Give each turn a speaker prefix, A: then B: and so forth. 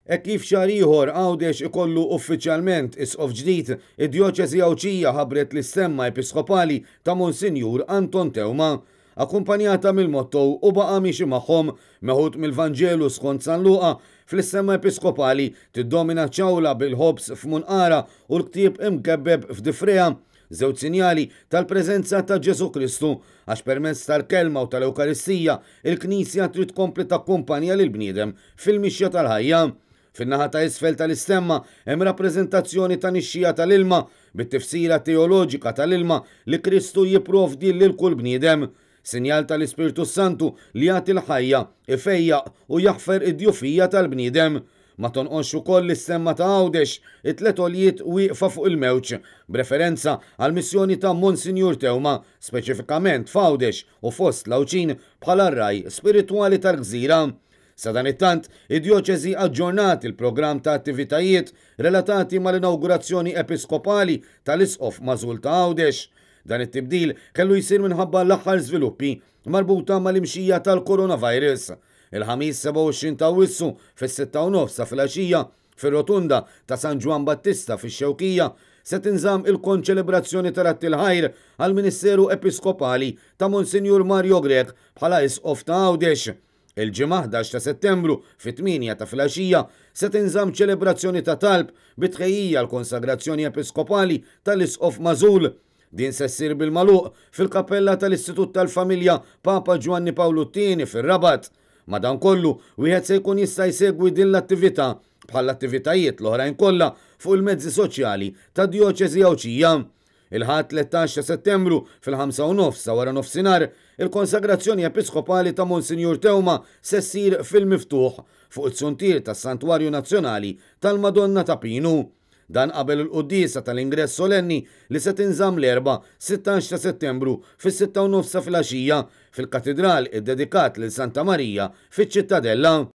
A: Kif xahar ieħor Għawdex ikollu uffiċjalment isqof ġdid, id-Djoċesi Awċija ħabbret l-istemma episkopali ta' Monsinjur Anton Tewma, akkumpanjata mill-motto u baqa' miexi magħhom meħud mill-Vanġelu skont San Luqa fl-istemma episkopali tiddomina ċawla bil-ħobs f'Munqara u l-ktieb imkebbeb f'Difrea, żewġ sinjali tal-preżenza ta' Ġesu Kristu għax permezz tal-kelma u tal-Ewkaristija il-Knisja trid tkompli takkumpanja lil bniedem fil-mixja tal-ħajja. Fin-naħa ta' isfel tal-istemma hemm rappreżentazzjoni ta' nixxija tal-ilma bit-tifsira teoloġika tal-ilma li Kristu jipprovdi lil kull bniedem, sinjal tal-Ispiritu Santu li jagħti l-ħajja, ifejjaq u jaħfer id-djufija tal-bniedem. Ma tonqonx ukoll l-istemma ta' Għawdex it-tlet għoljiet wieqfa fuq il-mewġ, b'referenza għal missjoni ta' Monsinjur Tewma, speċifikament f'Għawdex u fost l-Awċin bħala r-raj spiritwali tal-Gżira. Sa dan it-tant, id-Djoċesi aġġornat il-programm ta' attivitajiet relatati mal-inawgurazzjoni episkopali tal-isqof Mażul ta' Għawdex. Dan it-tibdil kellu jsir minħabba l-aħħar żviluppi marbuta mal-imxija tal-coronavirus. Il-ħamis 27 ta' Awwissu fis-6:30 sa filgħaxija fir-rotunda ta' San Ġwan Battista fix-Xewkija se tinżamm il-konċelebrazzjoni tal-Atti l-Ħajr għall-Ministeru Episkopali ta' Monsinjur Mario Grech bħala isqof ta' Għawdex. Il-ġimgħa 11 ta' Settembru fit-8 ta' filgħaxija se tinżamm ċelebrazzjoni ta' talb bit-tħejjija l-konsagrazzjoni episkopali tal-isqof Mażul. Din se ssir bil-magħluq fil-kappella tal-Istitut tal-Familja Papa Ġwanni Pawlu II fir-Rabat. Madankollu wieħed se jkun jista' jsegwi din l-attività bħal attivitajiet l-oħrajn kollha fuq il-mezzi soċjali tad Djoċesi Awċija. Il-ħadd 13 ta' Settembru fil-5:30 sa wara nofsinhar il-konsagrazzjoni episkopali ta' Monsinjur Tewma se ssir fil-miftuħ fuq it-suntir tas-Santwarju Nazzjonali tal-Madonna ta' Pinu. Dan qabel il-quddiesa tal-ingress solenni li se tinżamm l-erba' 16 ta' Settembru fis-6:30 filgħaxija fil-katedral iddedikat lil Santa Marija fiċ-Ċittadella.